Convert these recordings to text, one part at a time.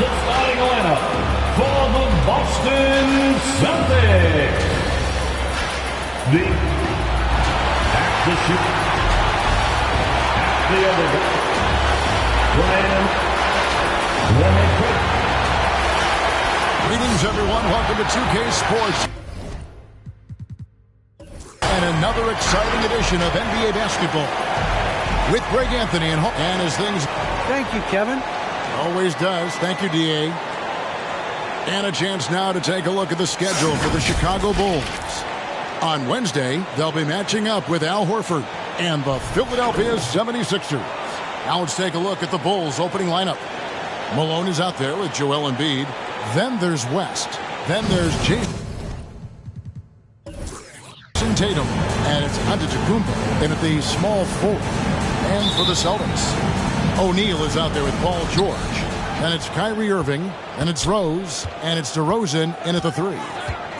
The starting lineup for the Boston Celtics. The after shoot. At the other goal. Brian Leonard. Greetings, everyone. Welcome to 2K Sports. And another exciting edition of NBA basketball with Greg Anthony and his things. Thank you, Kevin. Always does. Thank you, D.A. And a chance now to take a look at the schedule for the Chicago Bulls. On Wednesday, they'll be matching up with Al Horford and the Philadelphia 76ers. Now let's take a look at the Bulls' opening lineup. Malone is out there with Joel Embiid. Then there's West. Then there's Jason Tatum. And it's Antetokounmpo in at the small forward. And for the Celtics, O'Neal is out there with Paul George. And it's Kyrie Irving. And it's Rose. And it's DeRozan in at the 3.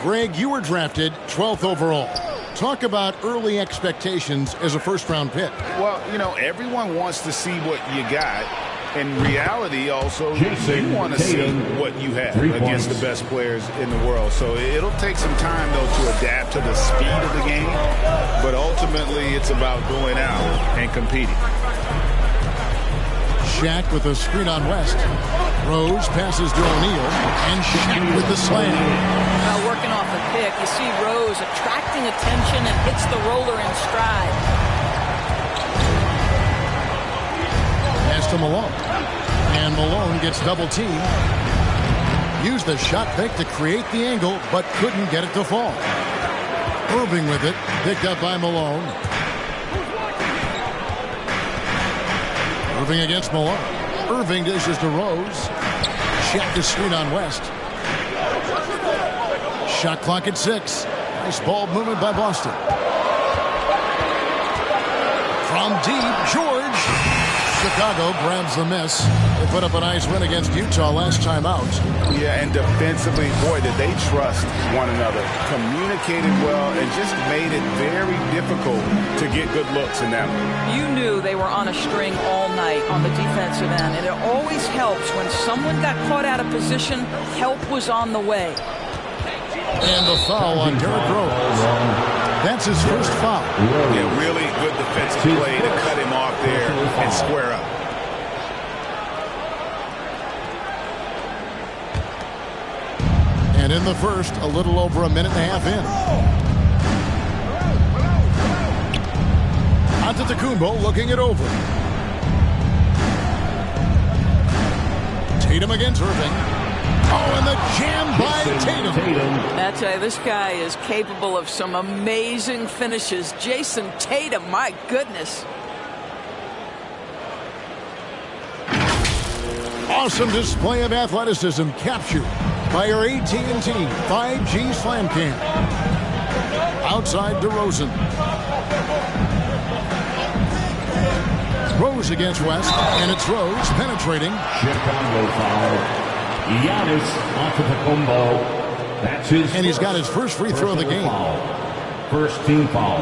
Greg, you were drafted 12th overall. Talk about early expectations as a first-round pick. Well, you know, everyone wants to see what you got. In reality, also, you want to see what you have against the best players in the world. So it'll take some time, though, to adapt to the speed of the game. But ultimately, it's about going out and competing. Shaq with a screen on West. Rose passes to O'Neal. And Shaq with the slam. Now working off a pick, you see Rose attracting attention and hits the roller in stride. Pass to Malone. And Malone gets double teamed. Used the shot fake to create the angle, but couldn't get it to fall. Irving with it. Picked up by Malone. Irving against Malone. Irving dishes to Rose. Shaq to screen on West. Shot clock at 6. Nice ball movement by Boston. From deep, George. Chicago grabs the miss. They put up a nice win against Utah last time out. Yeah, and defensively, boy, did they trust one another. Communicated well and just made it very difficult to get good looks in that one. You knew they were on a string all night on the defensive end, and it always helps when someone got caught out of position, help was on the way. And the foul on Derrick Rose. That's his first foul. Yeah, really good defensive play to cut him off there and square up. And in the first, a little over a minute and a half in. Antetokounmpo looking it over. Tatum against Irving. Oh, and the jam by Tatum. I tell you, this guy is capable of some amazing finishes. Jason Tatum, my goodness. Awesome display of athleticism captured by our AT&T 5G Slam Cam. Outside DeRozan. Rose against West, and it's Rose penetrating. Chicago foul. Giannis Antetokounmpo. That's his. And he's got his first free throw of the game. Foul. First team foul.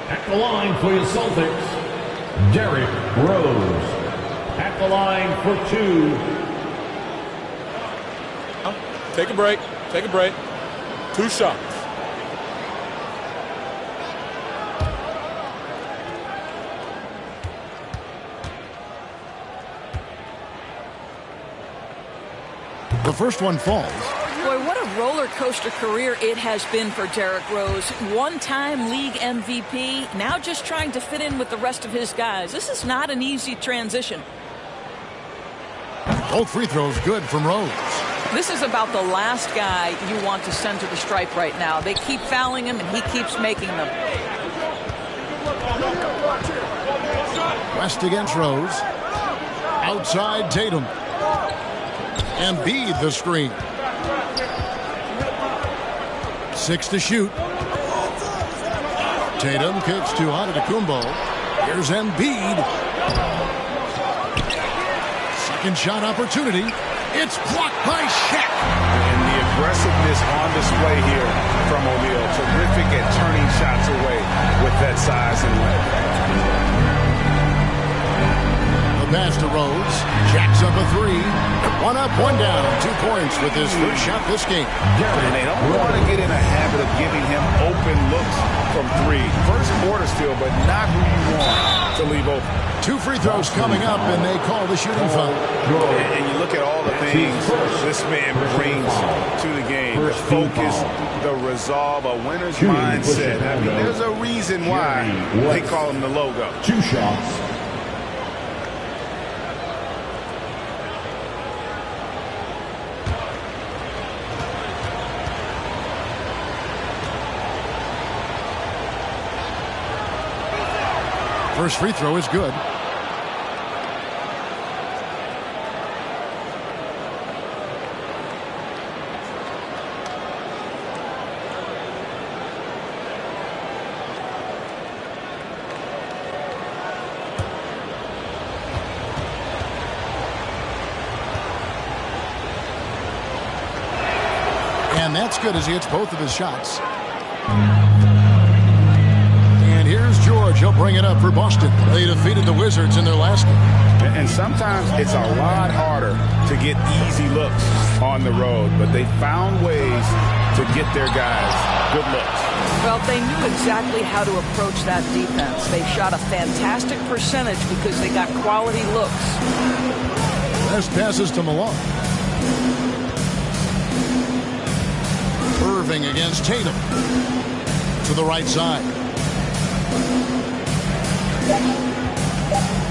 At the line for your Celtics, Derrick Rose. At the line for 2. Take a break. Take a break. 2 shots. The first one falls. Boy, what a roller coaster career it has been for Derrick Rose. One-time league MVP, now just trying to fit in with the rest of his guys. This is not an easy transition. Both free throws good from Rose. This is about the last guy you want to send to the stripe right now. They keep fouling him, and he keeps making them. West against Rose. Outside Tatum. Embiid the screen. 6 to shoot. Tatum kicks to Antetokounmpo. Here's Embiid. Second shot opportunity. It's blocked by Shaq. And the aggressiveness on display here from O'Neal. Terrific at turning shots away with that size and length. The pass to Rose. Jackson puts up a three. One up, one down. 2 points with his first shot this game. And they don't want to get in a habit of giving him open looks from three. First quarter still, but not who you want to leave open. 2 free throws coming up, and they call the shooting foul. And you look at all the things this man brings to the game. The focus, the resolve, a winner's mindset. I mean, there's a reason why they call him the logo. 2 shots. First free throw is good. And that's good as he hits both of his shots. And here's George. He'll bring it up for Boston. They defeated the Wizards in their last game. And sometimes it's a lot harder to get easy looks on the road, but they found ways to get their guys good looks. Well, they knew exactly how to approach that defense. They shot a fantastic percentage because they got quality looks. Best passes to Malone. Irving against Tatum. To the right side.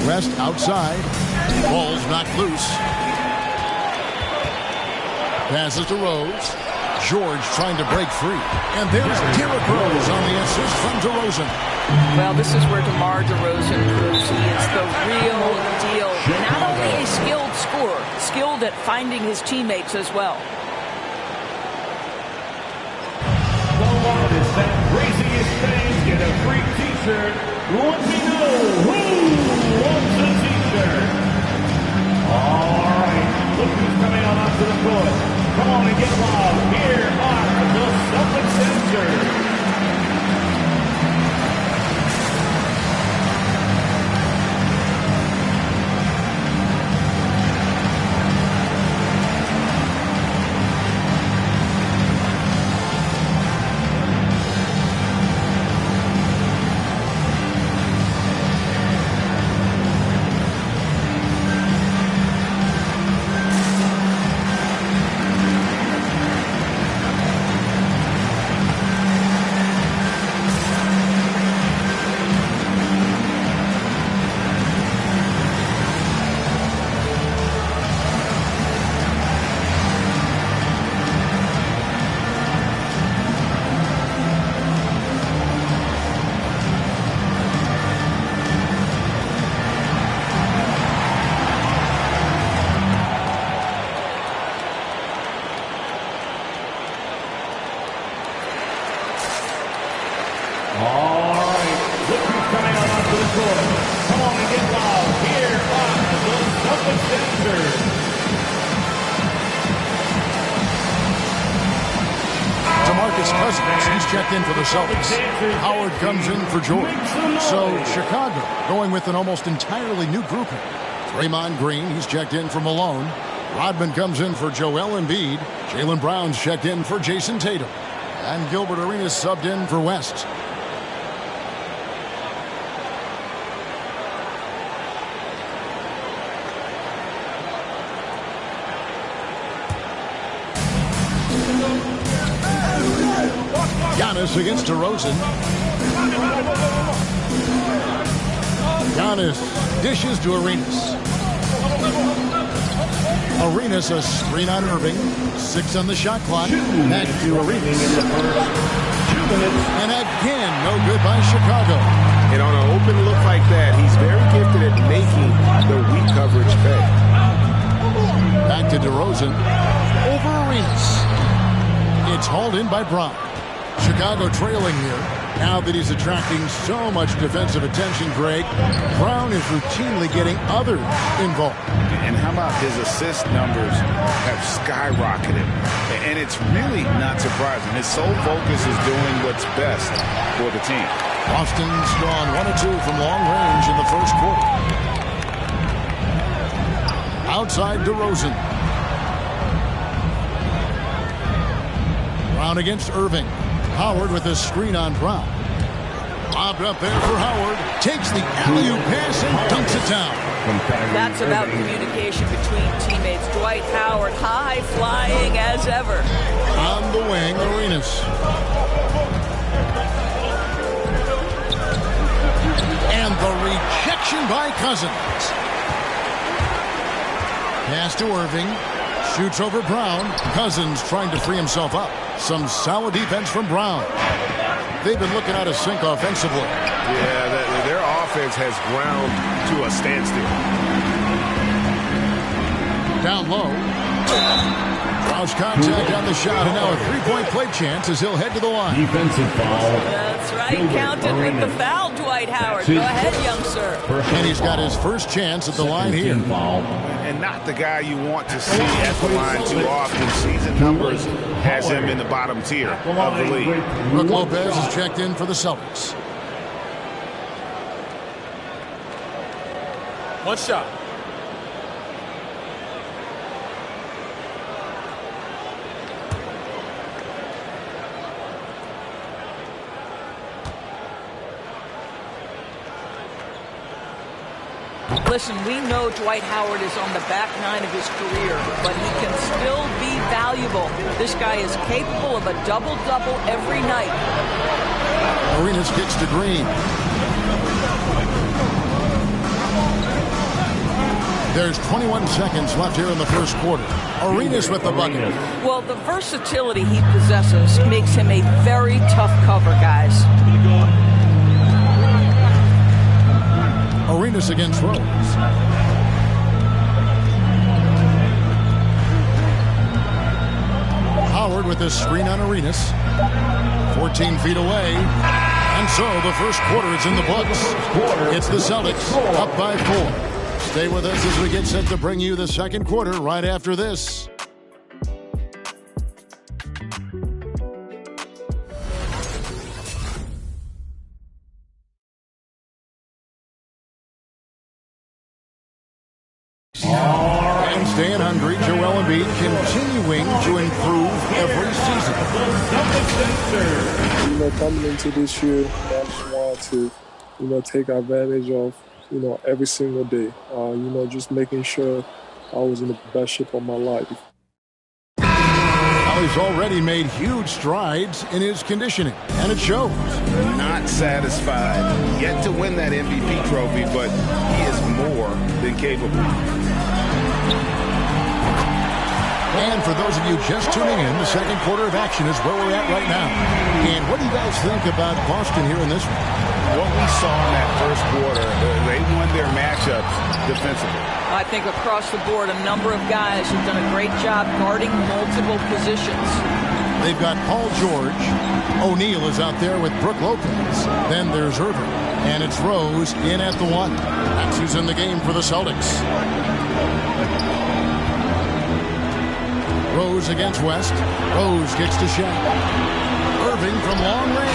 West outside. Ball's knocked loose. Passes to Rose. George trying to break free. And there's Derrick Rose on the assist from DeRozan. Well, this is where DeMar DeRozan proves he is the real deal. Not only a skilled scorer, skilled at finding his teammates as well. Is that raising his face, get a free t-shirt. Let me know who wants a t-shirt. All right, look who's coming on onto the court. Come on and get loud. Here are the Celtics Sensors. In for the Celtics. Howard comes in for George. So Chicago going with an almost entirely new grouping. Draymond Green, he's checked in for Malone. Rodman comes in for Joel Embiid. Jaylen Brown's checked in for Jason Tatum. And Gilbert Arenas subbed in for West. Giannis against DeRozan. Giannis dishes to Arenas. Arenas a screen on Irving. 6 on the shot clock. Back to Arenas. And again, no good by Chicago. And on an open look like that, he's very gifted at making the weak coverage pay. Back to DeRozan. Over Arenas. It's hauled in by Brown. Chicago trailing here. Now that he's attracting so much defensive attention, Greg, Brown is routinely getting others involved. And how about his assist numbers have skyrocketed? And it's really not surprising. His sole focus is doing what's best for the team. Boston's gone 1 of 2 from long range in the first quarter. Outside DeRozan. Brown against Irving. Howard with a screen on Brown. Lobbed up there for Howard. Takes the alley-oop pass and dunks it down. That's about communication between teammates. Dwight Howard, high flying as ever. On the wing, Arenas. And the rejection by Cousins. Pass to Irving. Shoots over Brown. Cousins trying to free himself up. Some solid defense from Brown. They've been looking out of sync offensively. Yeah, their offense has ground to a standstill. Down low. Draws contact on the shot, and now a three-point play chance as he'll head to the line. Defensive foul. That's right. Counted with the foul, Dwight Howard. Go ahead, young sir. And he's got his first chance at the line here. And not the guy you want to see at the line too often. Season numbers has him in the bottom tier of the league. Brook Lopez is checked in for the Celtics. One shot. Listen, we know Dwight Howard is on the back nine of his career, but he can still be valuable. This guy is capable of a double-double every night. Arenas kicks to Green. There's 21 seconds left here in the first quarter. Arenas with the bucket. Well, the versatility he possesses makes him a very tough cover, guys. Arenas against Rose. Howard with this screen on Arenas. 14 feet away. And so the first quarter is in the books. It's the Celtics up by 4. Stay with us as we get set to bring you the second quarter right after this. And staying hungry, Joel Embiid continuing to improve every season. Coming into this year, I just wanted to, take advantage of, every single day. Just making sure I was in the best shape of my life. He's already made huge strides in his conditioning, and it shows. Not satisfied yet to win that MVP trophy, but he is more than capable. And for those of you just tuning in, the second quarter of action is where we're at right now. And what do you guys think about Boston here in this one? What we saw in that first quarter, they won their matchups defensively. I think across the board, a number of guys have done a great job guarding multiple positions. They've got Paul George. O'Neal is out there with Brook Lopez. Then there's Irving. And it's Rose in at the 1. That's who's in the game for the Celtics. Rose against West. Rose kicks to Shaq. Irving from long range.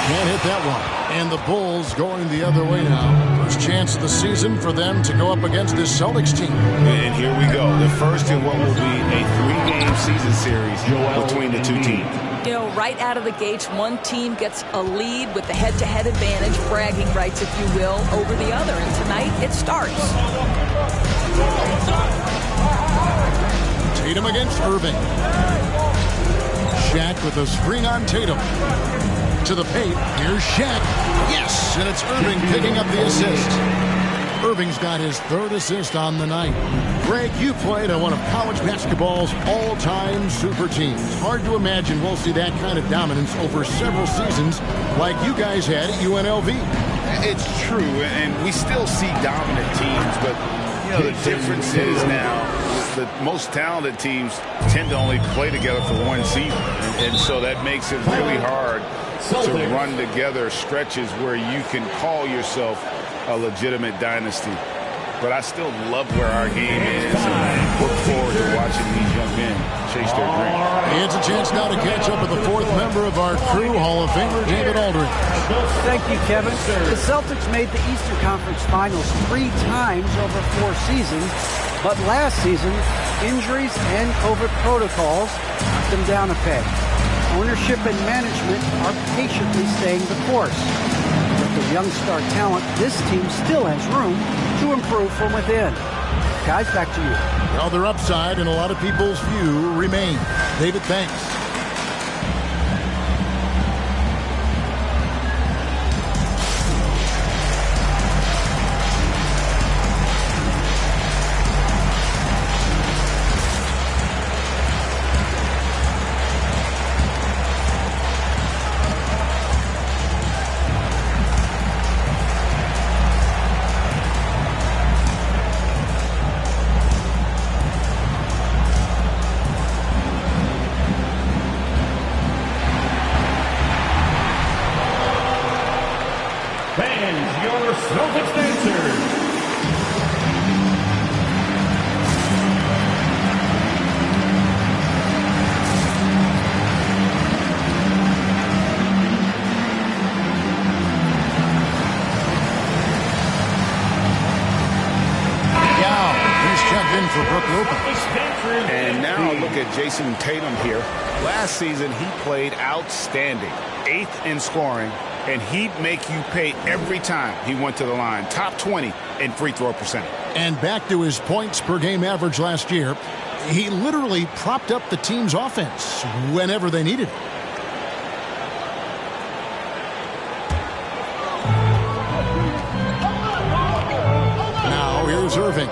Can't hit that one. And the Bulls going the other way now. First chance of the season for them to go up against this Celtics team. And here we go. The first in what will be a 3-game season series between the two teams. Right out of the gates, one team gets a lead with the head-to-head advantage, bragging rights, if you will, over the other. And tonight, it starts. Tatum against Irving. Shaq with a screen on Tatum. To the paint. Here's Shaq. Yes, and it's Irving picking up the assist. Irving's got his third assist on the night. Greg, you played on one of college basketball's all-time super teams. Hard to imagine we'll see that kind of dominance over several seasons like you guys had at UNLV. It's true, and we still see dominant teams, but the difference is now the most talented teams tend to only play together for one season, and so that makes it really hard to run together stretches where you can call yourself a legitimate dynasty. But I still love where our game is. look forward to watching these young men chase their dreams. It's a chance now to catch up with the fourth member of our crew, Hall of Famer David Aldridge. Thank you, Kevin. The Celtics made the Eastern Conference Finals 3 times over 4 seasons, but last season, injuries and COVID protocols knocked them down a peg. Ownership and management are patiently staying the course. With the young star talent, this team still has room to improve from within. Guys, back to you. Well, their upside in a lot of people's view remains. David, thanks. Fans, your Celtics dancers. In for Brook Lopez. And now look at Jason Tatum here. Last season, he played outstanding. 8th in scoring, and he'd make you pay every time he went to the line. Top 20 in free throw percentage. And back to his points per game average last year, he literally propped up the team's offense whenever they needed it. Now here's Irving.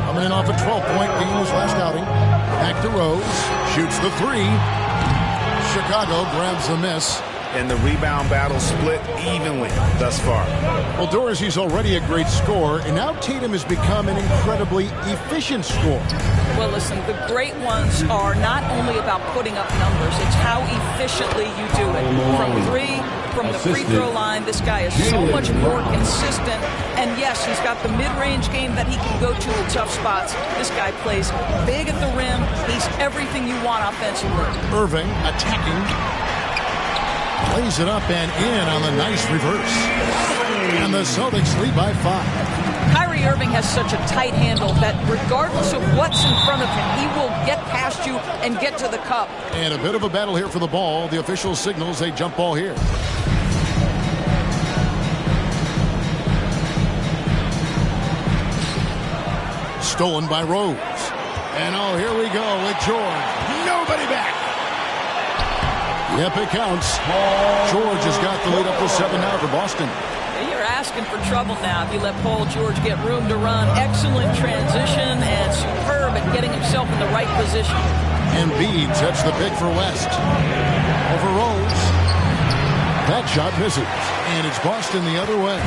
Coming in off a 12-point game his last outing. Back to Rose. Shoots the 3. Chicago grabs the miss. And the rebound battle split evenly thus far. Well, Dorsey's already a great scorer, and now Tatum has become an incredibly efficient scorer. Well, listen, the great ones are not only about putting up numbers, it's how efficiently you do it. From 3, from the free throw line, this guy is so much more consistent. And yes, he's got the mid-range game that he can go to in tough spots. This guy plays big at the rim. He's everything you want offensively. Irving attacking. Plays it up and in on the nice reverse. And the Celtics lead by 5. Kyrie Irving has such a tight handle that regardless of what's in front of him, he will get past you and get to the cup. And a bit of a battle here for the ball. The official signals a jump ball here. Stolen by Rose. And oh, here we go with George. Nobody back. Yep, it counts. George has got the lead up to 7 now for Boston. You're asking for trouble now if you let Paul George get room to run. Excellent transition and superb at getting himself in the right position. Embiid sets the pick for West. Over Rose. That shot misses. And it's Boston the other way.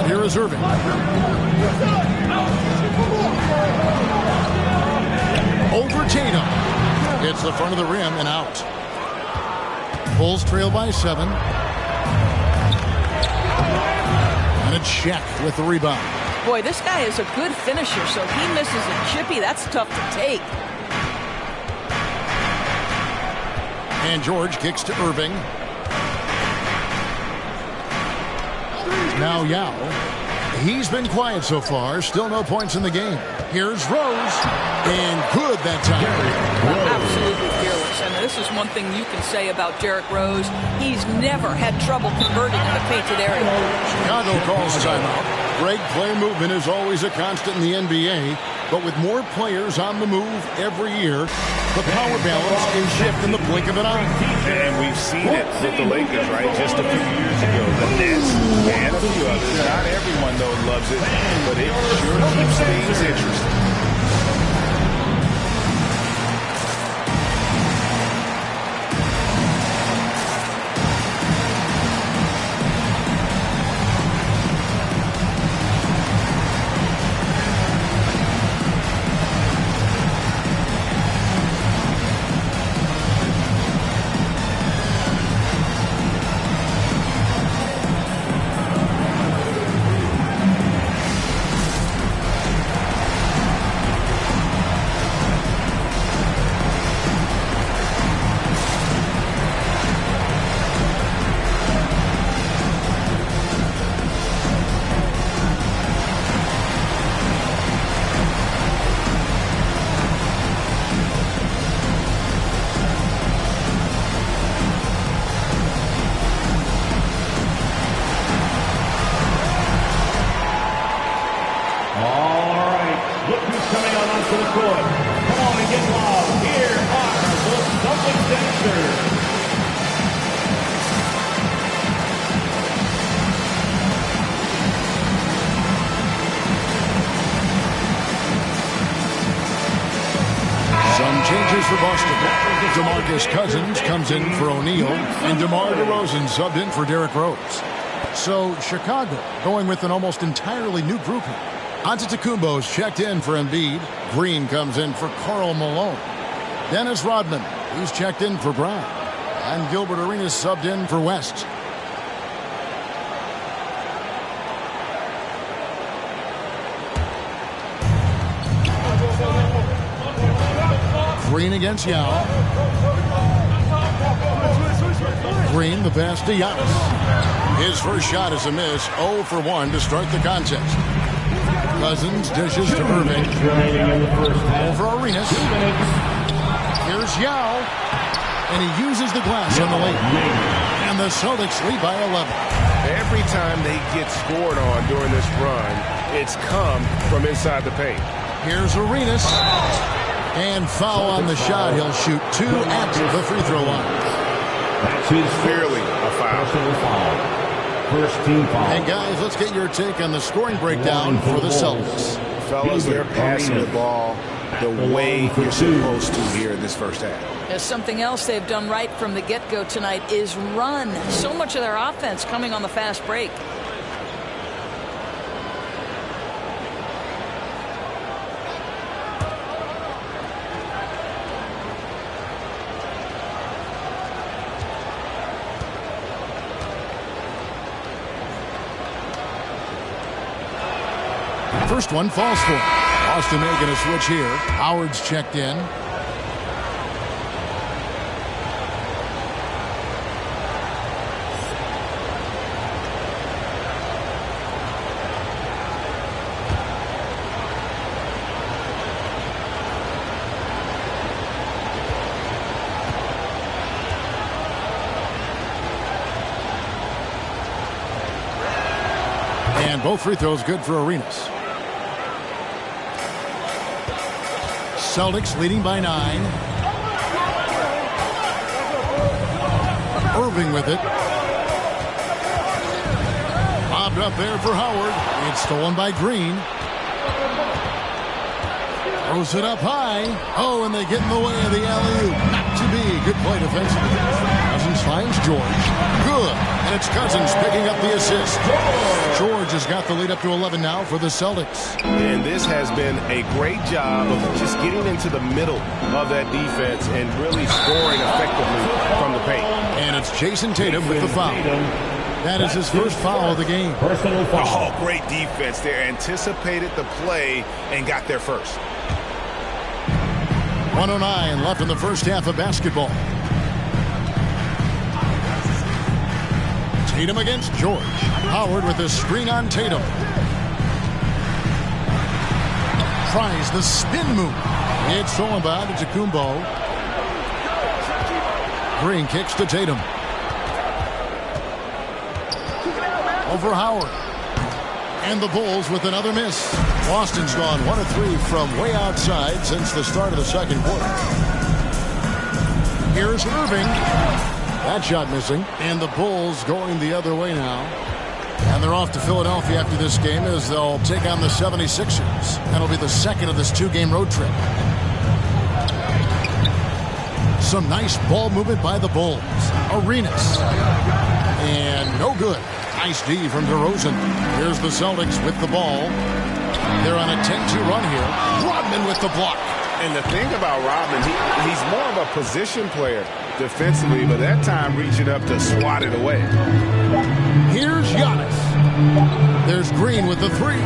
Here is Irving. Over Tatum. Hits the front of the rim and out. Bulls trail by 7. And it's Shaq with the rebound. Boy, this guy is a good finisher, so if he misses a chippy, that's tough to take. And George kicks to Irving. Now Yao. He's been quiet so far. Still no points in the game. Here's Rose. And good that time. Absolutely fearless. And this is one thing you can say about Derrick Rose. He's never had trouble converting in the painted area. Chicago calls timeout. Great play movement is always a constant in the NBA. But with more players on the move every year, the power balance can shift in the blink of an eye. And we've seen it with the Lakers, right? Just a few years ago. The Nets and a few others. Not everyone, though, loves it, but it sure keeps things interesting. for Boston. DeMarcus Cousins comes in for O'Neal, and DeMar DeRozan subbed in for Derrick Rose. So Chicago going with an almost entirely new group here. Antetokounmpo's checked in for Embiid. Green comes in for Karl Malone. Dennis Rodman, he's checked in for Brown. And Gilbert Arenas subbed in for West. Green against Yao. Green, the pass to Giannis. His first shot is a miss. 0 for 1 to start the contest. Cousins dishes to Irving. For Arenas. Here's Yao. And he uses the glass on the lane. And the Celtics lead by 11. Every time they get scored on during this run, it's come from inside the paint. Here's Arenas. And foul on the shot. He'll shoot 2 at the free throw line. That's his Clearly a foul. First team foul. And guys, let's get your take on the scoring breakdown for the Celtics. Fellas, they're passing the ball the way you're supposed to here in this first half. There's something else they've done right from the get-go tonight is run. So much of their offense coming on the fast break. First one falls for him. Boston making a switch here. Howard's checked in. And both free throws good for Arenas. Celtics leading by 9. Irving with it. Bobbed up there for Howard. It's stolen by Green. Throws it up high. Oh, and they get in the way of the alley-oop. Not to be. Good play defensively. Cousins finds George. Good. And it's Cousins picking up the assist. George has got the lead up to 11 now for the Celtics. And this has been a great job of just getting into the middle of that defense and really scoring effectively from the paint. And it's Jason Tatum with the foul. That is his first foul of the game. Personal foul. Oh, great defense there. Anticipated the play and got there first. 1:09 left in the first half of basketball. Tatum against George. Howard with the screen on Tatum. Tries the spin move. It's stolen by Antetokounmpo. Green kicks to Tatum. Over Howard. And the Bulls with another miss. Boston's gone 1 of 3 from way outside since the start of the second quarter. Here's Irving. That shot missing. And the Bulls going the other way now. And they're off to Philadelphia after this game as they'll take on the 76ers. That'll be the second of this 2-game road trip. Some nice ball movement by the Bulls. Arenas. And no good. Nice D from DeRozan. Here's the Celtics with the ball. They're on a 10-2 run here. Rodman with the block. And the thing about Rodman, he's more of a position player defensively, but that time reaching up to swat it away. Here's Giannis. There's Green with the 3.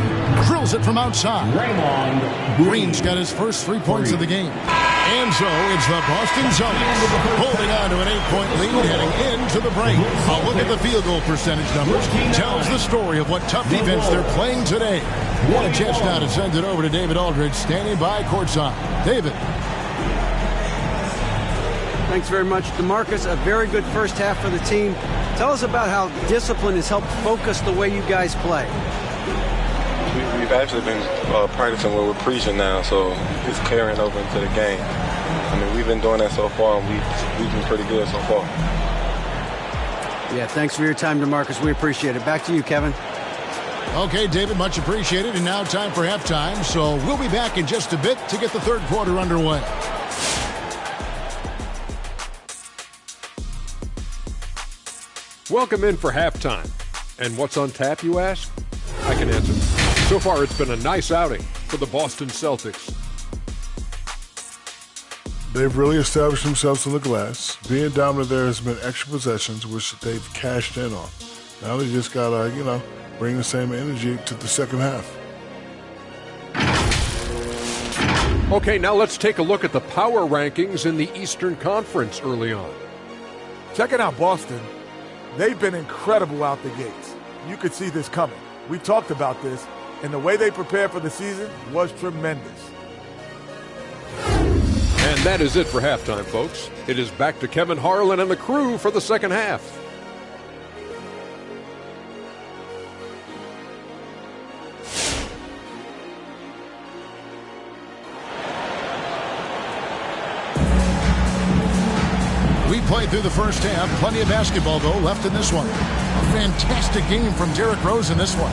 Drills it from outside. Green's got his first 3 points of the game. And so it's the Boston Celtics holding on to an 8-point lead heading into the break. A look at the field goal percentage numbers tells the story of what tough defense they're playing today. What a chance now to send it over to David Aldridge standing by courtside. David. Thanks very much, DeMarcus. A very good first half for the team. Tell us about how discipline has helped focus the way you guys play. We've actually been practicing what we're preaching now, so it's carrying over into the game. I mean, we've been doing that so far, and we've been pretty good so far. Yeah, thanks for your time, DeMarcus. We appreciate it. Back to you, Kevin. Okay, David, much appreciated. And now time for halftime, so we'll be back in just a bit to get the third quarter underway. Welcome in for halftime. And what's on tap, you ask? I can answer. So far, it's been a nice outing for the Boston Celtics. They've really established themselves on the glass. Being dominant there has been extra possessions, which they've cashed in on. Now they just got to, bring the same energy to the second half. Okay, now let's take a look at the power rankings in the Eastern Conference early on. Checking out Boston, they've been incredible out the gates. You could see this coming. We talked about this, and the way they prepared for the season was tremendous. And that is it for halftime, folks. It is back to Kevin Harlan and the crew for the second half. We played through the first half. Plenty of basketball, though, left in this one. A fantastic game from Derrick Rose in this one.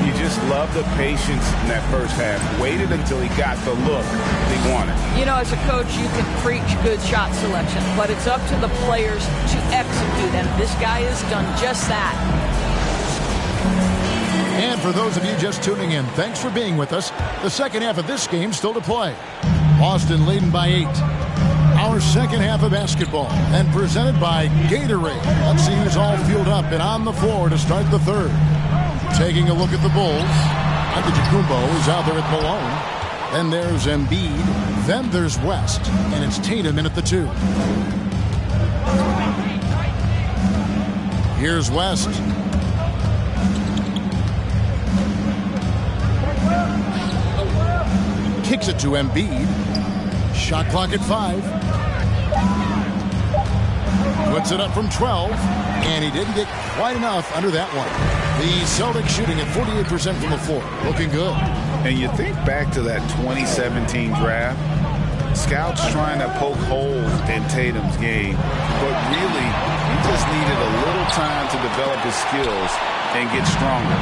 You just love the patience in that first half. Waited until he got the look he wanted. You know, as a coach, you can preach good shot selection, but it's up to the players to execute, and this guy has done just that. And for those of you just tuning in, thanks for being with us. The second half of this game still to play. Boston leading by 8. Our second half of basketball, and presented by Gatorade. Let's see who's all fueled up and on the floor to start the third. Taking a look at the Bulls. Antetokounmpo is out there at Malone. Then there's Embiid. Then there's West. And it's Tatum in at the 2. Here's West. Kicks it to Embiid. Shot clock at 5. Puts it up from 12, and he didn't get quite enough under that one. The Celtics shooting at 48% from the floor. Looking good. And you think back to that 2017 draft, scouts trying to poke holes in Tatum's game, but really, he just needed a little time to develop his skills and get stronger.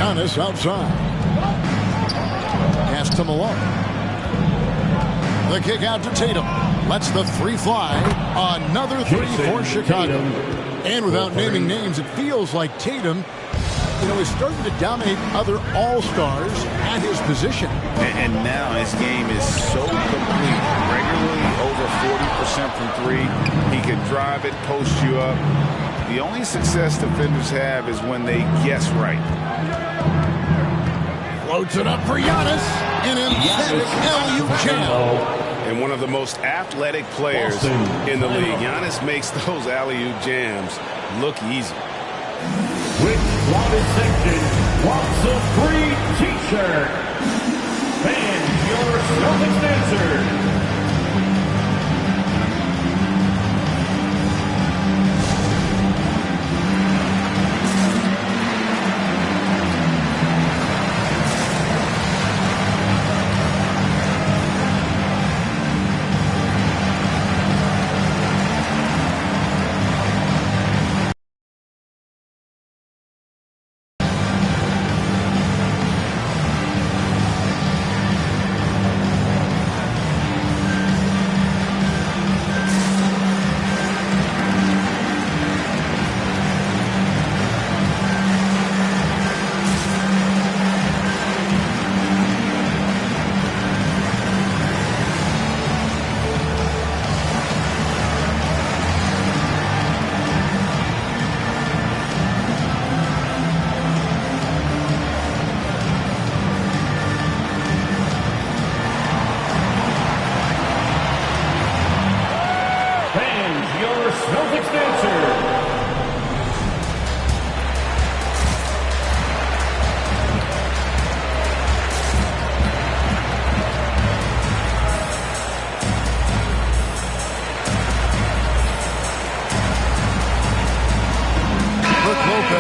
Giannis outside. Pass to Malone. The kick out to Tatum. Lets the 3 fly. Another 3 for Chicago. And without naming names, it feels like Tatum, is starting to dominate other all-stars at his position. And now his game is so complete. Regularly over 40% from 3. He can drive it, post you up. The only success defenders have is when they guess right. Floats it up for Giannis. An emphatic alley-oop jam. And one of the most athletic players in the league. Giannis makes those alley-oop jams look easy. Which wanted section wants a free T-shirt? And your Celtics answer.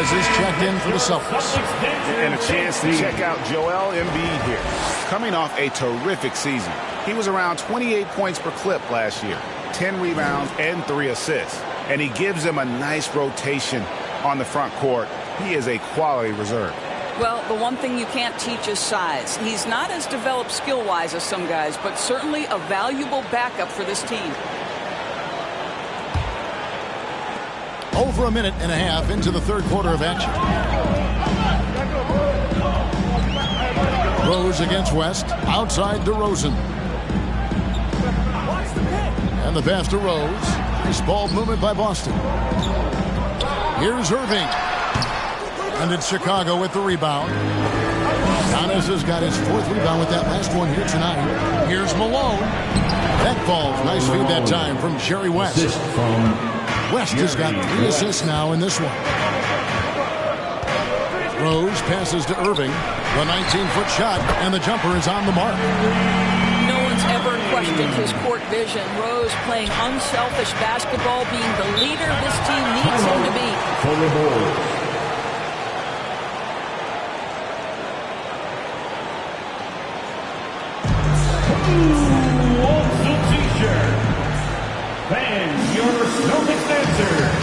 Is checked in for the Celtics. And a chance to check out Joel Embiid here. Coming off a terrific season. He was around 28 points per clip last year, 10 rebounds and 3 assists. And he gives them a nice rotation on the front court. He is a quality reserve. Well, the one thing you can't teach is size. He's not as developed skill-wise as some guys, but certainly a valuable backup for this team. over a minute and a half into the third quarter of action. Rose against West. Outside DeRozan. And the pass to Rose. Nice ball movement by Boston. Here's Irving. And it's Chicago with the rebound. Giannis has got his fourth rebound with that last one here tonight. Here's Malone. That falls. Nice feed that time from Jerry West. West has got 3 assists now in this one. Rose passes to Irving. The 19-foot shot, and the jumper is on the mark. No one's ever questioned his court vision. Rose playing unselfish basketball, being the leader this team needs him to be. For the Bulls. Who wants the t-shirt? And your Celtics answer.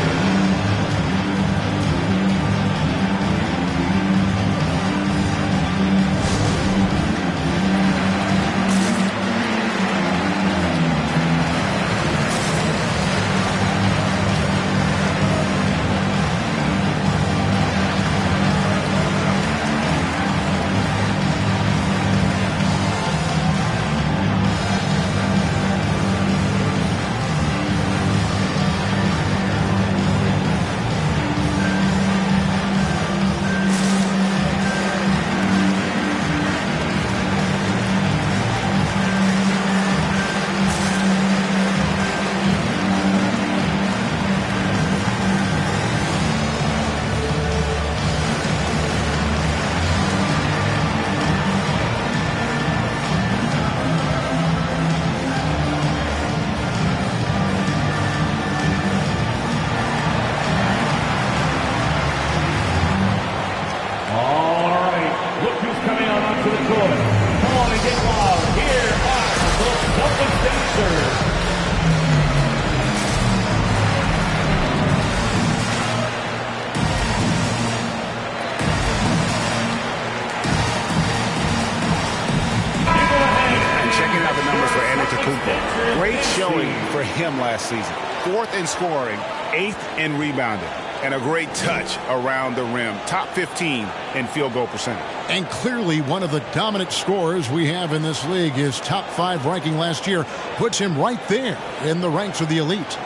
Last season. 4th in scoring, 8th in rebounding, and a great touch around the rim. Top 15 in field goal percentage. And clearly one of the dominant scorers we have in this league. His top 5 ranking last year puts him right there in the ranks of the elite.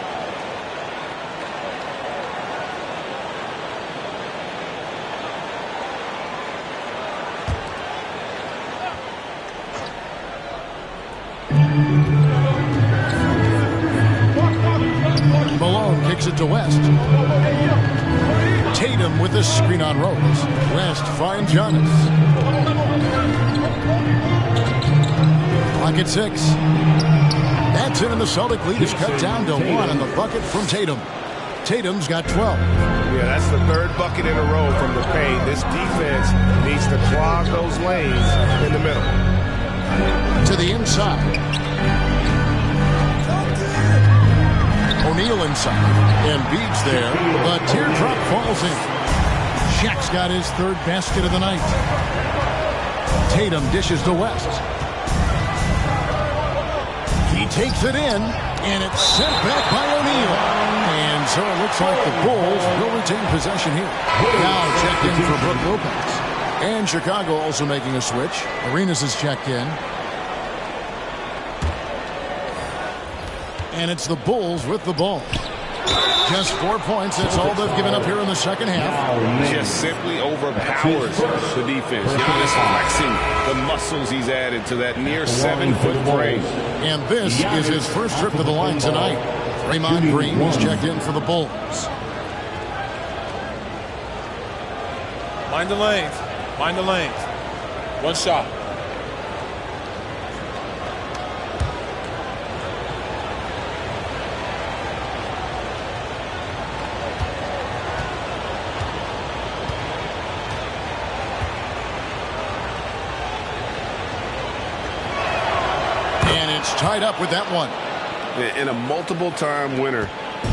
Kicks it to West. Tatum with the screen on Rose. West finds Giannis. Clock at 6. That's it, and the Celtic lead is cut down to 1 on the bucket from Tatum. Tatum's got 12. Yeah, that's the 3rd bucket in a row from the paint. This defense needs to clog those lanes in the middle. To the inside. O'Neal inside. Embiid's there. The teardrop falls in. Shaq's got his 3rd basket of the night. Tatum dishes to West. He takes it in, and it's sent back by O'Neal. And so it looks like the Bulls will retain possession here. Now checked in for Brook Lopez. And Chicago also making a switch. Arenas is checked in. And it's the Bulls with the ball. Just 4 points. That's all they've given up here in the second half. Just simply overpowers the defense. Giannis flexing the muscles he's added to that near 7-foot frame. And this is his first trip to the line tonight. Draymond Green is checked in for the Bulls. Mind the lanes. Mind the lanes. One shot. Tied up with that one. And a multiple-time winner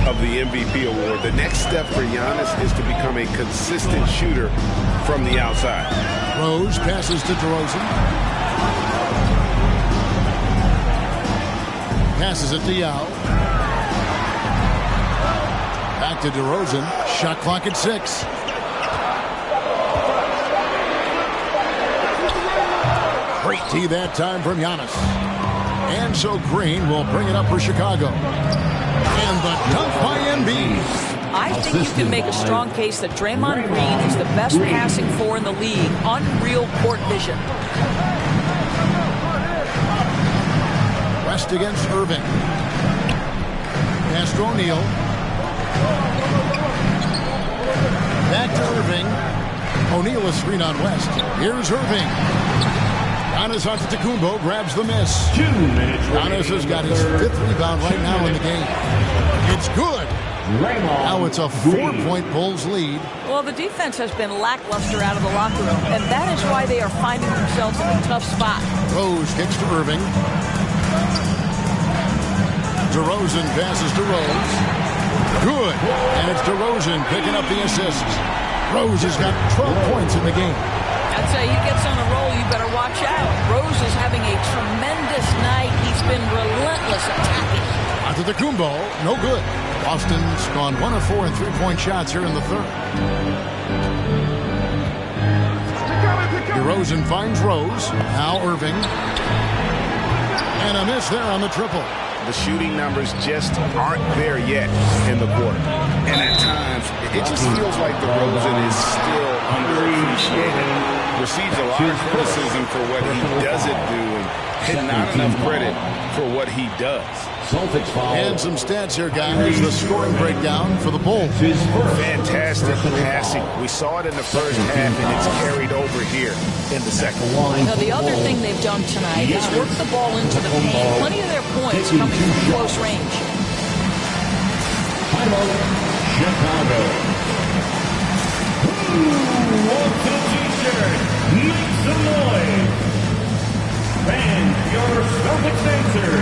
of the MVP award. The next step for Giannis is to become a consistent shooter from the outside. Rose passes to DeRozan. Passes it to Yao. Back to DeRozan. Shot clock at 6. Great D that time from Giannis. And so Green will bring it up for Chicago. And the dunk by Embiid. I think you can make a strong case that Draymond Green is the best passing four in the league. Unreal court vision. West against Irving. Pass to O'Neal. Back to Irving. O'Neal is screen on West. Here's Irving. Giannis Antetokounmpo grabs the miss. Giannis has got his 5th rebound right now in the game. It's good. Now it's a 4-point Bulls lead. Well, the defense has been lackluster out of the locker room, and that is why they are finding themselves in a tough spot. Rose kicks to Irving. DeRozan passes to Rose. Good. And it's DeRozan picking up the assist. Rose has got 12 points in the game. I'd say he gets on a roll, you better watch out. Rose is having a tremendous night. He's been relentless attacking. Antetokounmpo, no good. Boston's gone 1 of 4 in 3-point shots here in the third. DeRozan finds Rose. Now Irving. And a miss there on the triple. The shooting numbers just aren't there yet in the quarter. And at times, it just feels like DeRozan is still underappreciated. Receives a lot of criticism for what he doesn't do and not enough credit for what he does. And some stats here, guys. The scoring breakdown for the Bulls. Fantastic passing. We saw it in the first half, and it's carried over here in the second. Now, the other thing they've done tonight is work the ball into the paint. Plenty of their points coming from close range. Chicago. Who wants a t-shirt? Make some noise. Fans, your Celtics answer.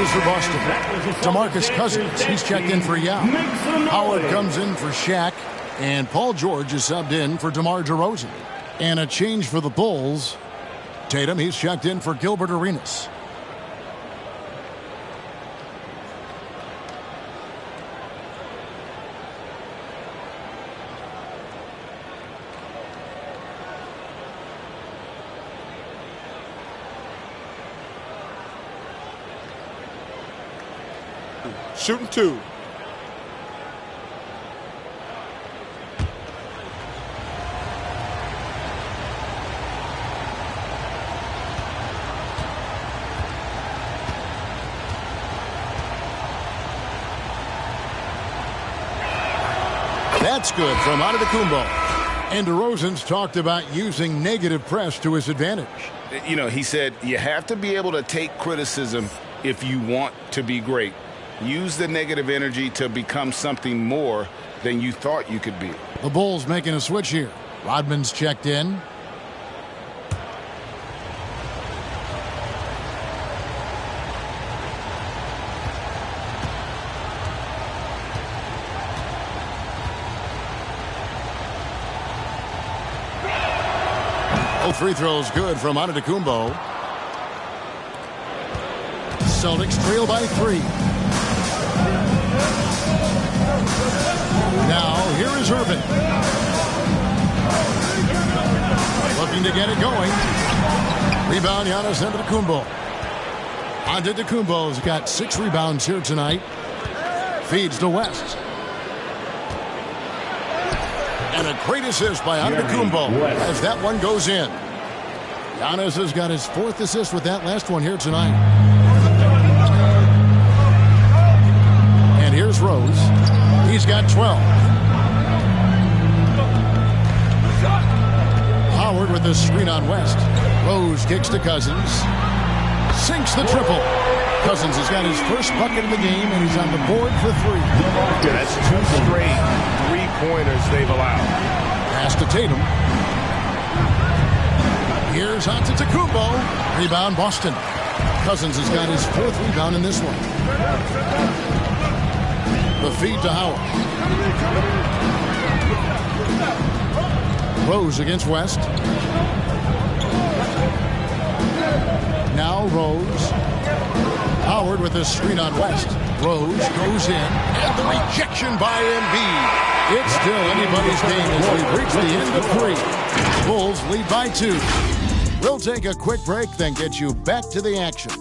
For Boston. DeMarcus Cousins, he's checked in for Yao. Howard comes in for Shaq, and Paul George is subbed in for DeMar DeRozan. And a change for the Bulls. Tatum, he's checked in for Gilbert Arenas. Shooting 2. That's good from Antetokounmpo. And DeRozan's talked about using negative press to his advantage. You know, he said you have to be able to take criticism if you want to be great. Use the negative energy to become something more than you thought you could be. The Bulls making a switch here. Rodman's checked in. Both free throws good from Antetokounmpo. Celtics trail by 3. Now, here is Irving. Looking to get it going. Rebound, Giannis Antetokounmpo. Antetokounmpo's got 6 rebounds here tonight. Feeds to West. And a great assist by Antetokounmpo as that one goes in. Giannis has got his 4th assist with that last one here tonight. And here's Rose. He's got 12. Howard with the screen on West. Rose kicks to Cousins. Sinks the triple. Cousins has got his first bucket of the game, and he's on the board for 3. That's 2 straight 3-pointers they've allowed. Pass to Tatum. Here's Antetokounmpo. Rebound Boston. Cousins has got his 4th rebound in this one. The feed to Howard. Rose against West. Now Rose. Howard with a screen on West. Rose goes in. And the rejection by Embiid. It's still anybody's game as we've reached the end of 3. Bulls lead by 2. We'll take a quick break, then get you back to the action.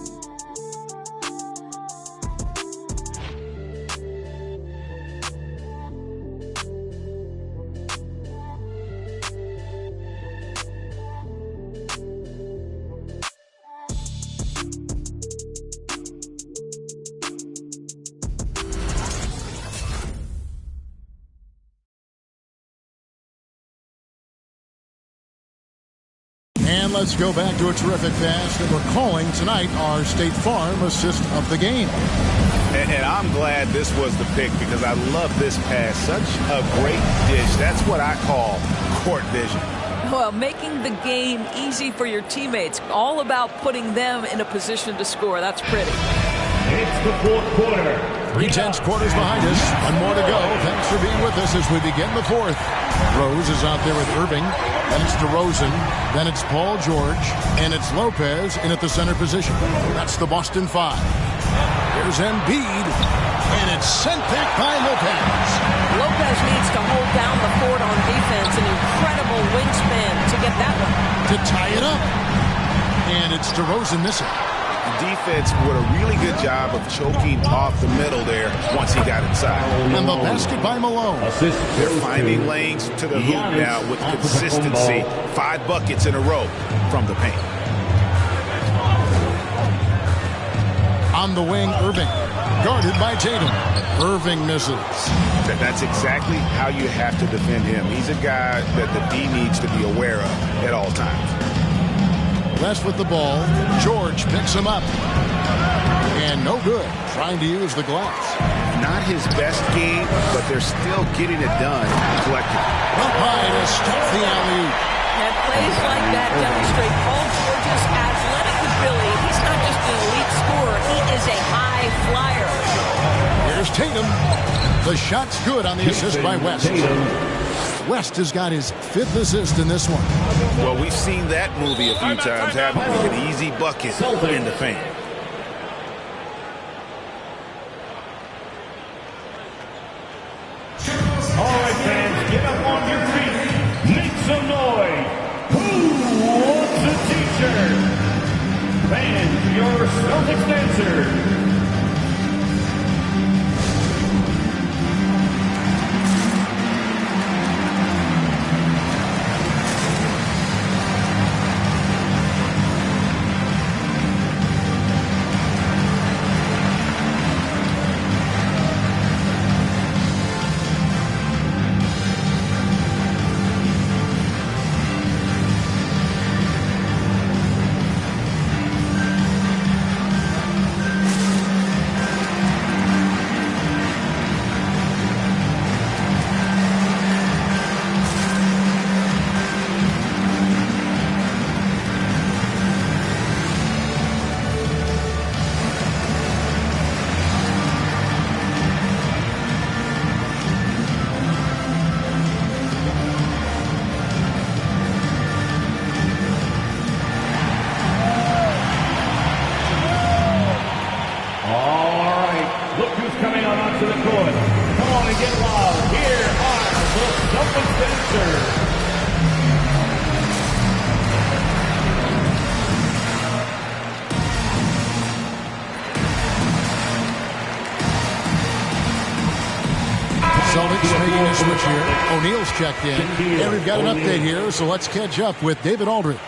And let's go back to a terrific pass that we're calling tonight our State Farm assist of the game. And I'm glad this was the pick because I love this pass. Such a great dish. That's what I call court vision. Well, making the game easy for your teammates. All about putting them in a position to score. That's pretty. It's the 4th quarter. 3 tenths quarters behind us. 1 more to go. Thanks for being with us as we begin the 4th. Rose is out there with Irving. Then it's DeRozan. Then it's Paul George. And it's Lopez in at the center position. That's the Boston 5. Here's Embiid. And it's sent back by Lopez. Lopez needs to hold down the fort on defense. An incredible wingspan to get that one. To tie it up. And it's DeRozan missing. Defense did a really good job of choking off the middle there once he got inside. And the basket by Malone. They're finding lanes to the hoop now with consistency. 5 buckets in a row from the paint. On the wing, Irving. Guarded by Tatum. Irving misses. That's exactly how you have to defend him. He's a guy that the D needs to be aware of at all times. West with the ball. George picks him up. And no good. Trying to use the glass. Not his best game, but they're still getting it done collectively. Up high to stop the alley-oop. And plays like that demonstrate Paul George's athletic ability. He's not just an elite scorer. He is a high flyer. Here's Tatum. The shot's good on the assist by West. West has got his 5th assist in this one. Well, we've seen that movie a few times, haven't we? An easy bucket in the paint. All right, fans, get up on your feet. Make some noise. Who wants a t-shirt? Fans, your Celtics dancer. switch here. O'Neal's checked in. And we've got an update here, so let's catch up with David Aldridge.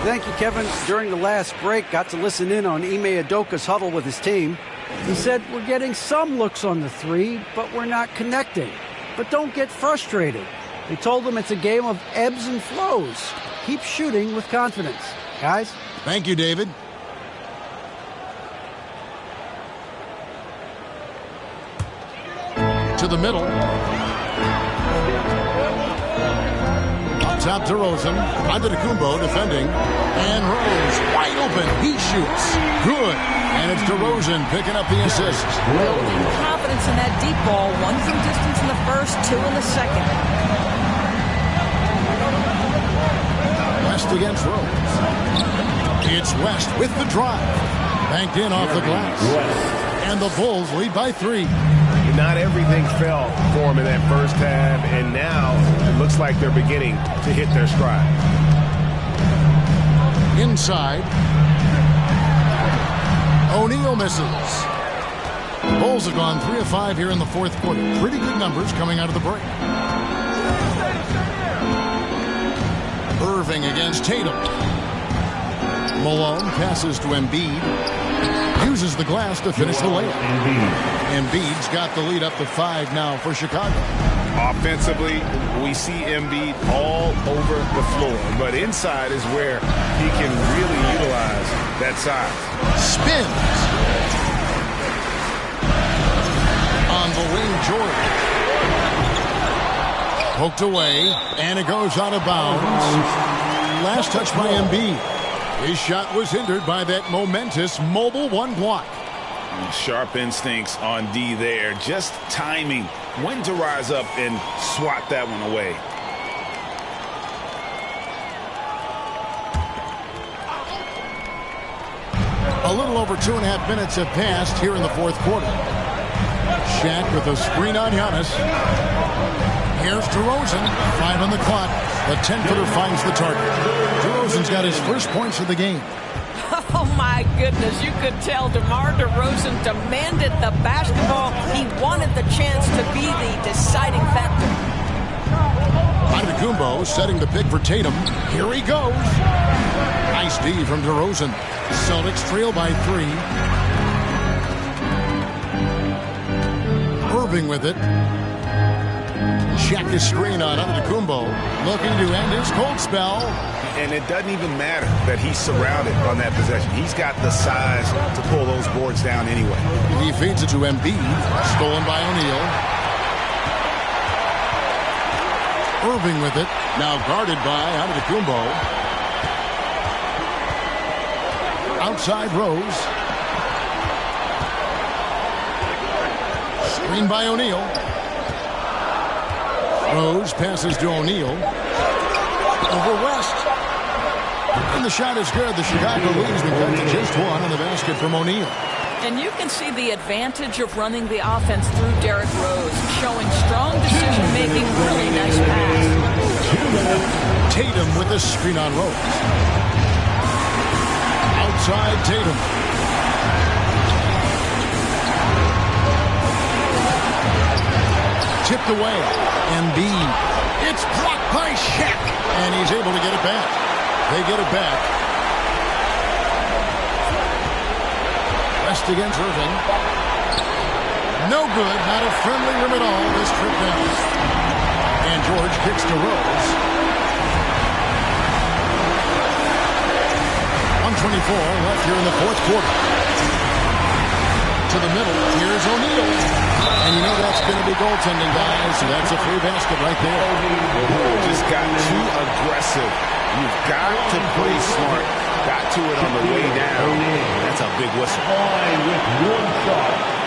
Thank you, Kevin. During the last break, got to listen in on Ime Udoka's huddle with his team. He said, we're getting some looks on the three, but we're not connecting. But don't get frustrated. They told him it's a game of ebbs and flows. Keep shooting with confidence. Guys? Thank you, David. To the middle. Up top to Rosen. Antetokounmpo defending. And Rose wide open. He shoots. Good. And it's DeRozan picking up the assist. Building confidence in that deep ball. One from distance in the first, two in the second. West against Rose. It's West with the drive. Banked in off the glass. And the Bulls lead by 3. Not everything fell for them in that first half, and now it looks like they're beginning to hit their stride. Inside. O'Neal misses. Bulls have gone 3 of 5 here in the fourth quarter. Pretty good numbers coming out of the break. Irving against Tatum. Malone passes to Embiid. Uses the glass to finish the layup. Embiid's got the lead up to 5 now for Chicago. Offensively, we see Embiid all over the floor, but inside is where he can really utilize that size. Spins. On the wing, Jordan. Poked away, and it goes out of bounds. Last touch by Embiid. His shot was hindered by that momentous mobile one block. Sharp instincts on D there. Just timing when to rise up and swat that one away. A little over 2.5 minutes have passed here in the fourth quarter. Shaq with a screen on Giannis. Here's DeRozan. 5 on the clock. The 10-footer finds the target. DeRozan's got his first points of the game. Oh, my goodness. You could tell DeMar DeRozan demanded the basketball. He wanted the chance to be the deciding factor. Antetokounmpo setting the pick for Tatum. Here he goes. Nice D from DeRozan. Celtics trail by 3. Irving with it. Check his screen on Antetokounmpo. Looking to end his cold spell. And it doesn't even matter that he's surrounded on that possession. He's got the size to pull those boards down anyway. He feeds it to Embiid. Stolen by O'Neal. Irving with it. Now guarded by Antetokounmpo. Outside Rose. Screen by O'Neal. Rose passes to O'Neal. Over West. And the shot is good. The Chicago leads the cut to just 1 on the basket from O'Neal. And you can see the advantage of running the offense through Derrick Rose, showing strong decision-making, really nice pass. Tatum with the screen on Rose. Outside Tatum. Tipped away. Embiid. It's blocked by Shaq. And he's able to get it back. They get it back. West against Irving. No good. Not a friendly rim at all this trip down. And George kicks to Rose. 1:24 left here in the fourth quarter. To the middle. Here's O'Neal. And you know that's going to be goaltending, guys. So that's a free basket right there. Just got too aggressive. You've got to play smart. Got to it on the way down. That's a big whistle. With 1 shot.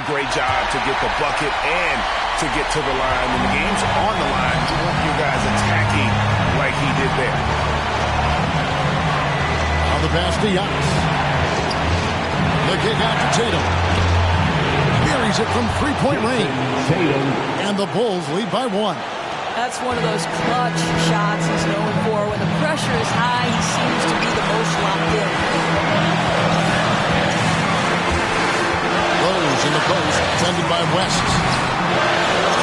Great job to get the bucket and to get to the line. When the game's on the line, you want your guys attacking like he did there. On the pass to Giannis. The kick out to Tatum. it from three-point range. And the Bulls lead by 1. That's one of those clutch shots he's known for. When the pressure is high, he seems to be the most locked in. Rose in the post, defended by West.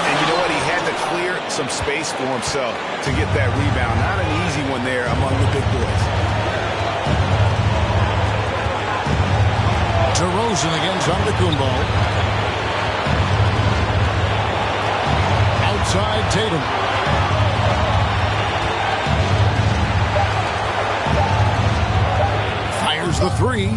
And you know what? He had to clear some space for himself to get that rebound. Not an easy one there among the big boys. DeRozan against Antetokounmpo. Outside Tatum. Fires the three.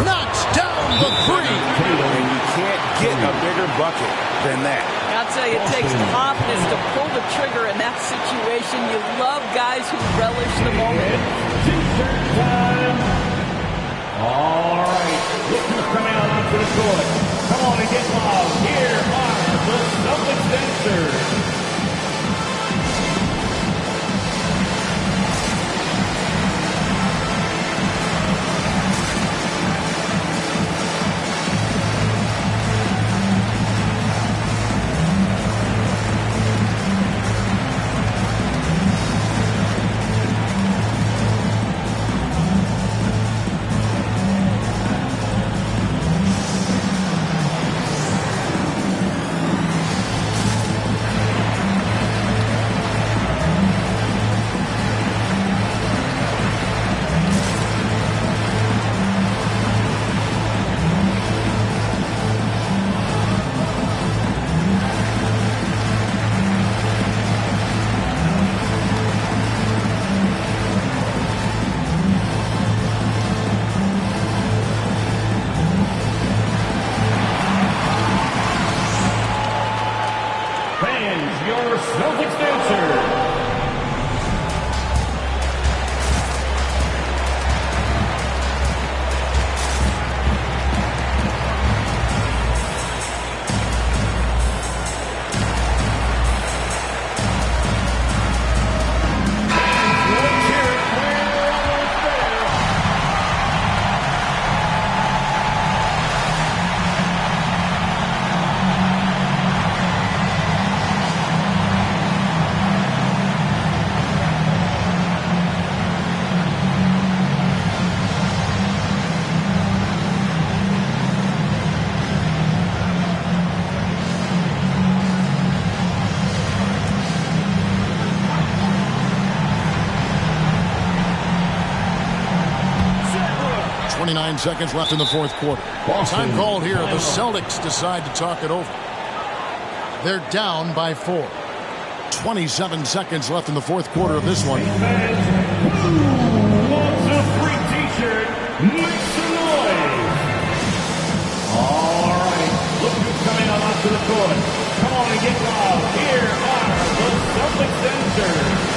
Knocks down the three. And you can't get a bigger bucket than that. I'll tell you, it takes confidence to pull the trigger in that situation. You love guys who relish the moment. T-shirt time. All right. Look who's coming out onto the court. Come on and get loud. Here are the Celtics dancers. Celtics dancer. Seconds left in the fourth quarter. Time called here. The Celtics decide to talk it over. They're down by 4. 27 seconds left in the fourth quarter of this one. Who wants a free t-shirt? Make some noise. All right. Look who's coming out onto the court. Come on and get loud. Here are the Celtics dancers.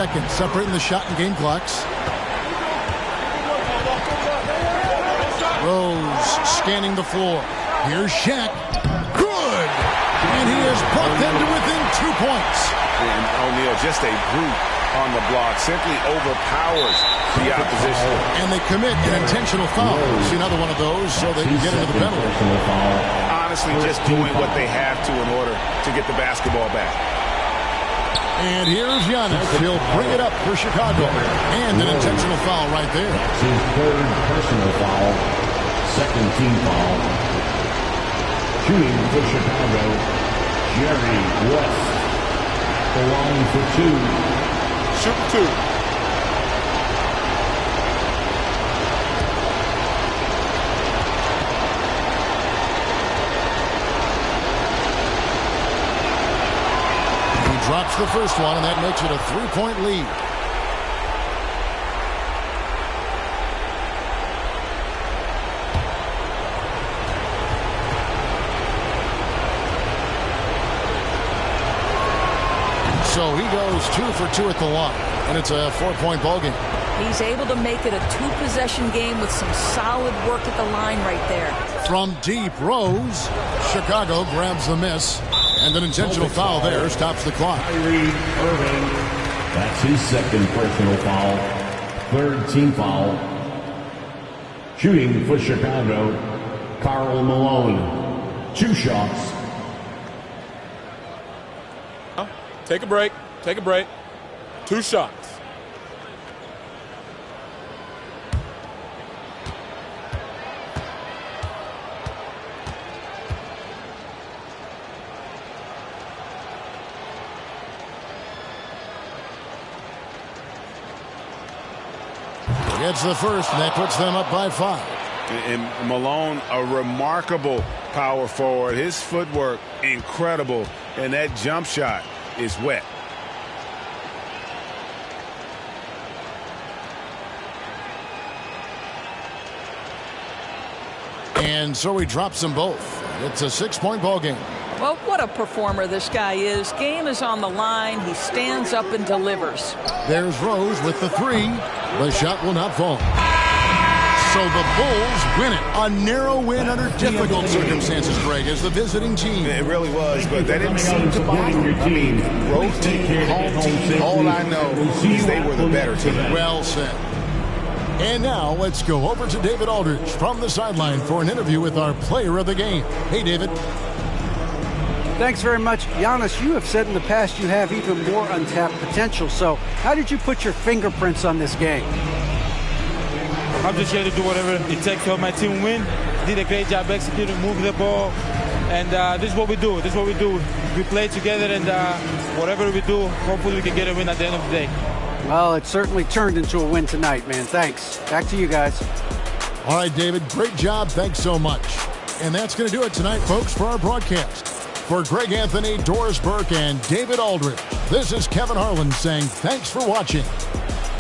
seconds separating the shot and game clocks. Rose scanning the floor. Here's Shaq. Good! And he has brought them to within 2 points. And O'Neal, just a brute on the block, simply overpowers the opposition. And they commit an intentional foul. See another one of those so they can get into the penalty. Honestly, just doing what they have to in order to get the basketball back. And here's Giannis. He'll bring it up for Chicago. And an intentional foul right there. That's his third personal foul. Second team foul. Shooting for Chicago, Jerry West. The line for 2. Shoot 2. He drops the first one, and that makes it a 3-point lead. So he goes 2 for 2 at the line, and it's a 4-point ball game. He's able to make it a 2-possession game with some solid work at the line right there. From deep, Rose. Chicago grabs the miss, and an intentional foul there stops the clock. Kyrie Irving. That's his second personal foul. Third team foul. Shooting for Chicago, Karl Malone. 2 shots. Take a break. Take a break. 2 shots. Gets the first, and that puts them up by 5. And Malone, a remarkable power forward. His footwork, incredible. And that jump shot is wet. And so he drops them both. It's a 6-point ball game. Well, what a performer this guy is. Game is on the line. He stands up and delivers. There's Rose with the 3. The shot will not fall. So the Bulls win it. A narrow win under difficult circumstances, Greg, as the visiting team. It really was, but that didn't seem to bother them. I mean, road team, home team, all I know is they were the better team. Well said. And now let's go over to David Aldridge from the sideline for an interview with our player of the game. Hey, David. Thanks very much. Giannis, you have said in the past you have even more untapped potential. So how did you put your fingerprints on this game? I'm just here to do whatever it takes to help my team win. Did a great job executing, moving the ball. And this is what we do. This is what we do. We play together, and whatever we do, hopefully we can get a win at the end of the day. Well, it certainly turned into a win tonight, man. Thanks. Back to you guys. All right, David, great job. Thanks so much. And that's going to do it tonight, folks, for our broadcast. For Greg Anthony, Doris Burke, and David Aldridge, this is Kevin Harlan saying thanks for watching.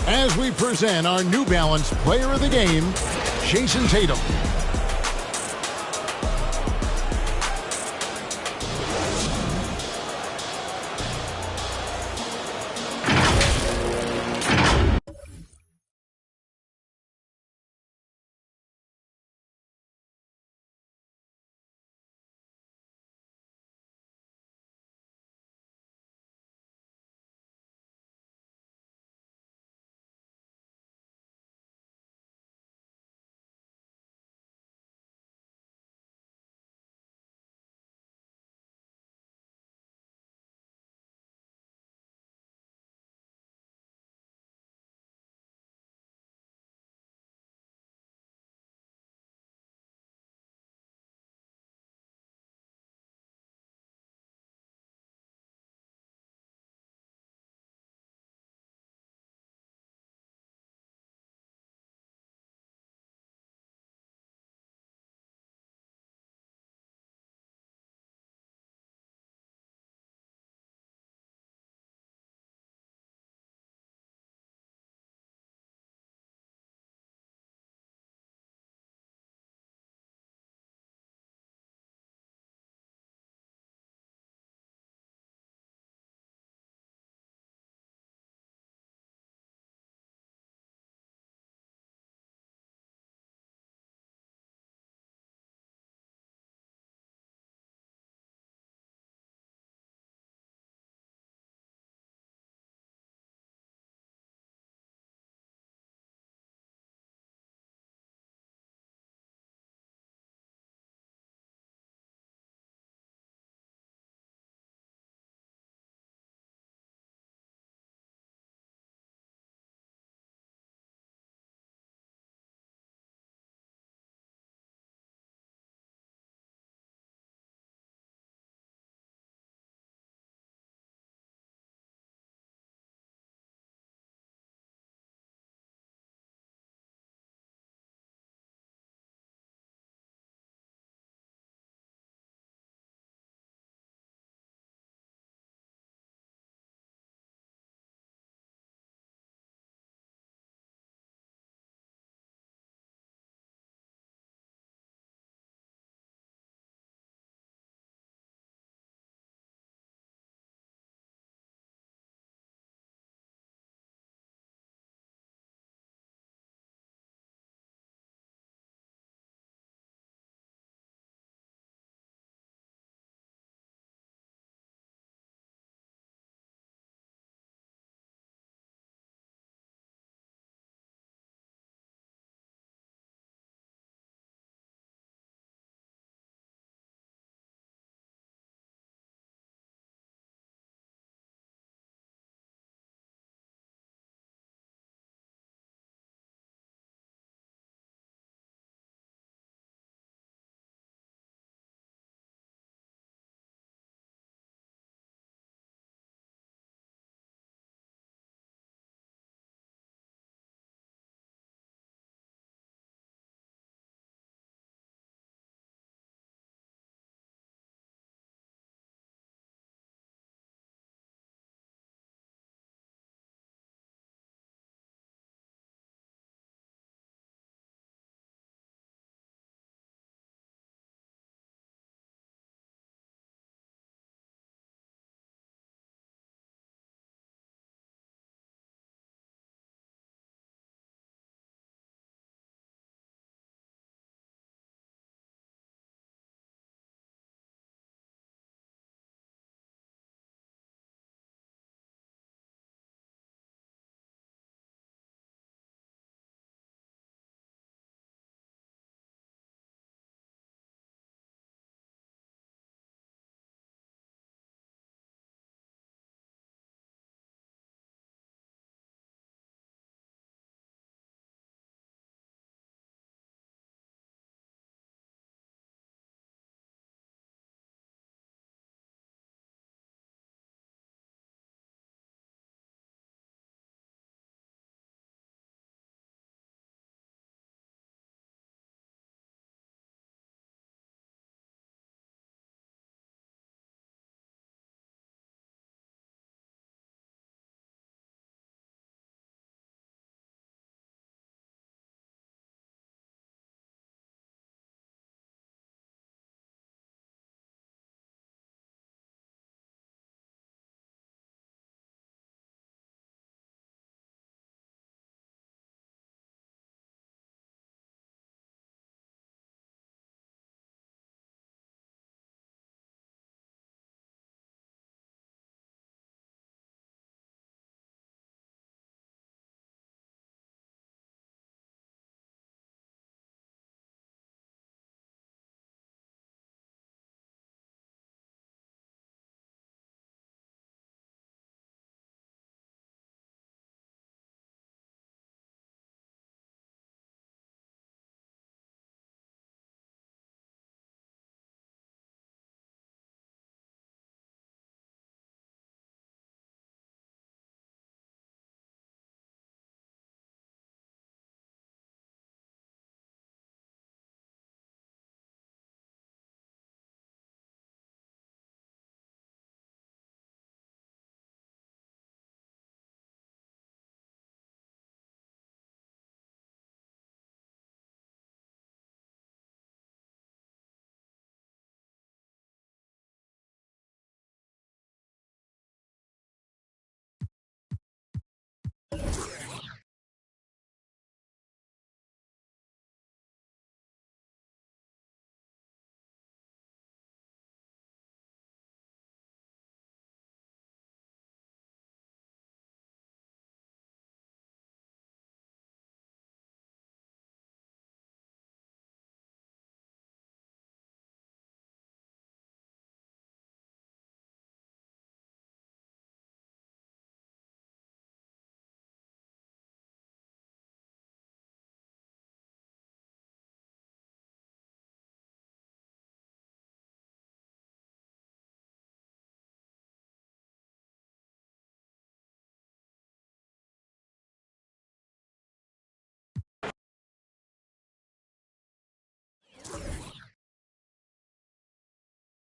As we present our New Balance Player of the Game, Jason Tatum.